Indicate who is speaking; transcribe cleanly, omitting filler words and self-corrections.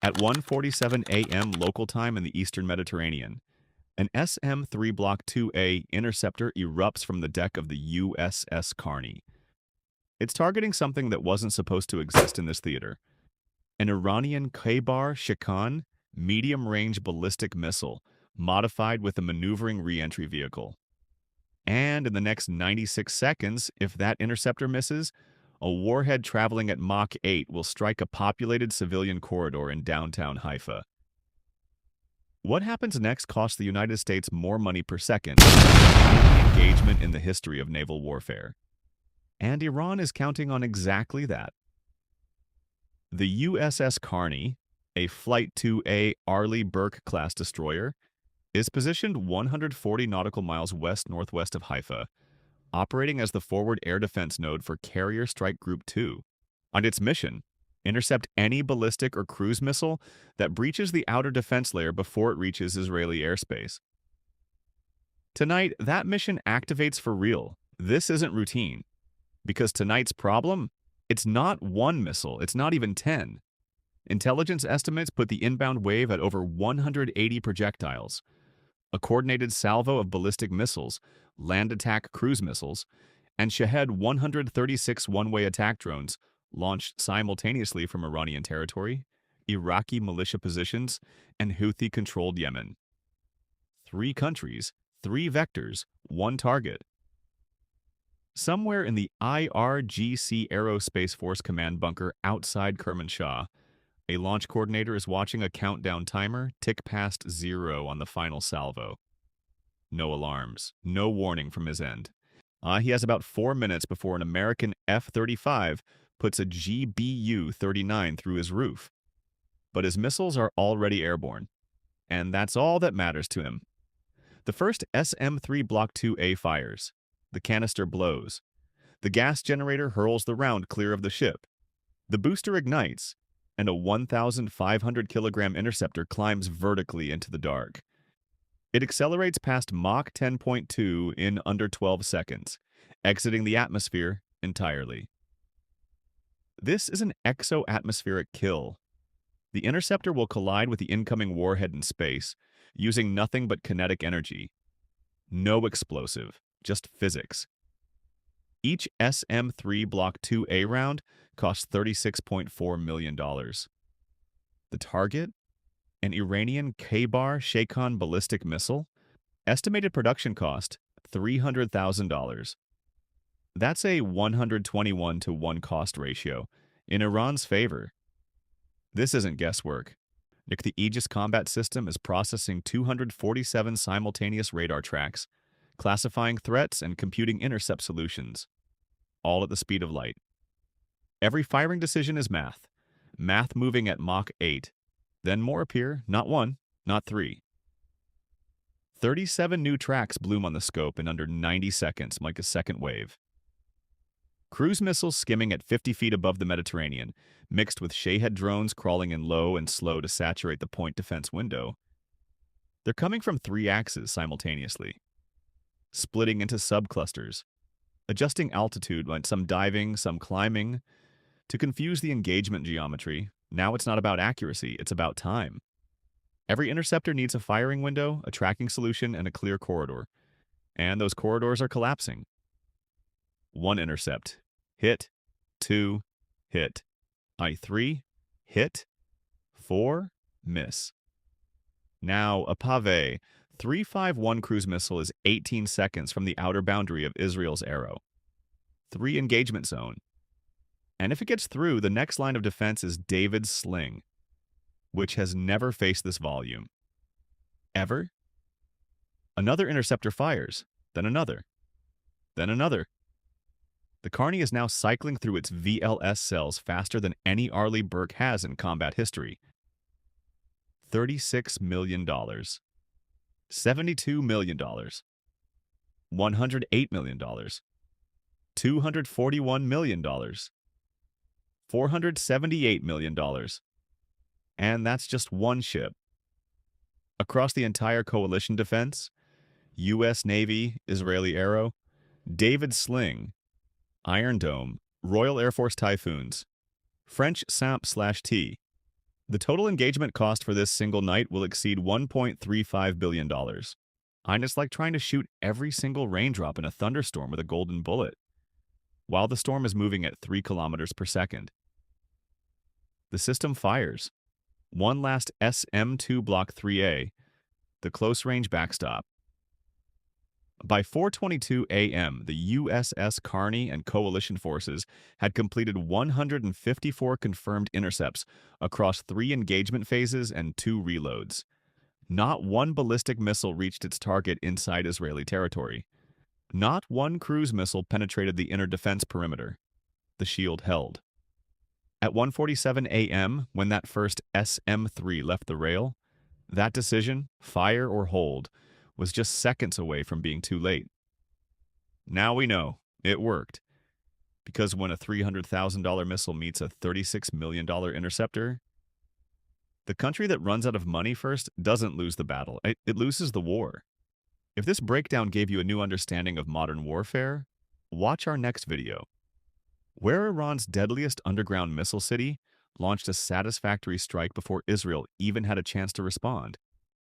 Speaker 1: At 1:47 a.m. local time in the eastern Mediterranean, an SM-3 Block 2A Interceptor erupts from the deck of the USS Carney. It's targeting something that wasn't supposed to exist in this theater, an Iranian Khaybar-Shikan medium-range ballistic missile modified with a maneuvering re-entry vehicle. And in the next 96 seconds, if that interceptor misses, a warhead traveling at Mach 8 will strike a populated civilian corridor in downtown Haifa. What happens next costs the United States more money per second than any engagement in the history of naval warfare. And Iran is counting on exactly that. The USS Carney, a Flight 2A Arleigh Burke-class destroyer, is positioned 140 nautical miles west-northwest of Haifa, operating as the forward air defense node for Carrier Strike Group 2. On its mission, intercept any ballistic or cruise missile that breaches the outer defense layer before it reaches Israeli airspace. Tonight, that mission activates for real. This isn't routine. Because tonight's problem? It's not one missile, it's not even 10. Intelligence estimates put the inbound wave at over 180 projectiles. A coordinated salvo of ballistic missiles, land attack cruise missiles, and Shahed 136 one-way attack drones launched simultaneously from Iranian territory, Iraqi militia positions, and Houthi-controlled Yemen. 3 countries, 3 vectors, 1 target. Somewhere in the IRGC Aerospace Force Command bunker outside Kermanshah, a launch coordinator is watching a countdown timer tick past 0 on the final salvo. No alarms, no warning from his end. He has about 4 minutes before an American F-35 puts a GBU-39 through his roof. But his missiles are already airborne, and that's all that matters to him. The first SM-3 Block 2A fires. The canister blows. The gas generator hurls the round clear of the ship. The booster ignites, and a 1,500-kilogram interceptor climbs vertically into the dark. It accelerates past Mach 10.2 in under 12 seconds, exiting the atmosphere entirely. This is an exo-atmospheric kill. The interceptor will collide with the incoming warhead in space, using nothing but kinetic energy. No explosive, just physics. Each SM-3 Block 2A round costs $36.4 million. The target? An Iranian Khaybar-Shikan ballistic missile? Estimated production cost, $300,000. That's a 121 to 1 cost ratio, in Iran's favor. This isn't guesswork. The Aegis combat system is processing 247 simultaneous radar tracks, classifying threats and computing intercept solutions, all at the speed of light. Every firing decision is math moving at Mach 8. Then more appear, not 1, not 3. 37 new tracks bloom on the scope in under 90 seconds, like a second wave. Cruise missiles skimming at 50 feet above the Mediterranean, mixed with Shahed drones crawling in low and slow to saturate the point defense window. They're coming from 3 axes simultaneously, splitting into subclusters, adjusting altitude, like some diving, some climbing, to confuse the engagement geometry. Now it's not about accuracy, it's about time. Every interceptor needs a firing window, a tracking solution, and a clear corridor. And those corridors are collapsing. 1 intercept. Hit. 2. Hit. I3. Hit. 4. Miss. Now, a Pave 351 cruise missile is 18 seconds from the outer boundary of Israel's Arrow. 3 engagement zone. And if it gets through, the next line of defense is David's Sling, which has never faced this volume. Ever? Another interceptor fires, then another, then another. The Carney is now cycling through its VLS cells faster than any Arleigh Burke has in combat history. $36 million. $72 million. $108 million. $241 million. $478 million. And that's just one ship. Across the entire coalition defense, U.S. Navy, Israeli Arrow, David Sling, Iron Dome, Royal Air Force Typhoons, French SAMP/T, The total engagement cost for this single night will exceed $1.35 billion. And it's like trying to shoot every single raindrop in a thunderstorm with a golden bullet, while the storm is moving at 3 kilometers per second. The system fires. One last SM-2 Block 3A, the close-range backstop. By 4:22 a.m., the USS Carney and coalition forces had completed 154 confirmed intercepts across 3 engagement phases and 2 reloads. Not one ballistic missile reached its target inside Israeli territory. Not one cruise missile penetrated the inner defense perimeter. The shield held. At 1:47 a.m., when that first SM-3 left the rail, that decision, fire or hold, was just seconds away from being too late. Now we know it worked. Because when a $300,000 missile meets a $36 million interceptor, the country that runs out of money first doesn't lose the battle, it loses the war. If this breakdown gave you a new understanding of modern warfare, watch our next video, where Iran's deadliest underground missile city launched a satisfactory strike before Israel even had a chance to respond.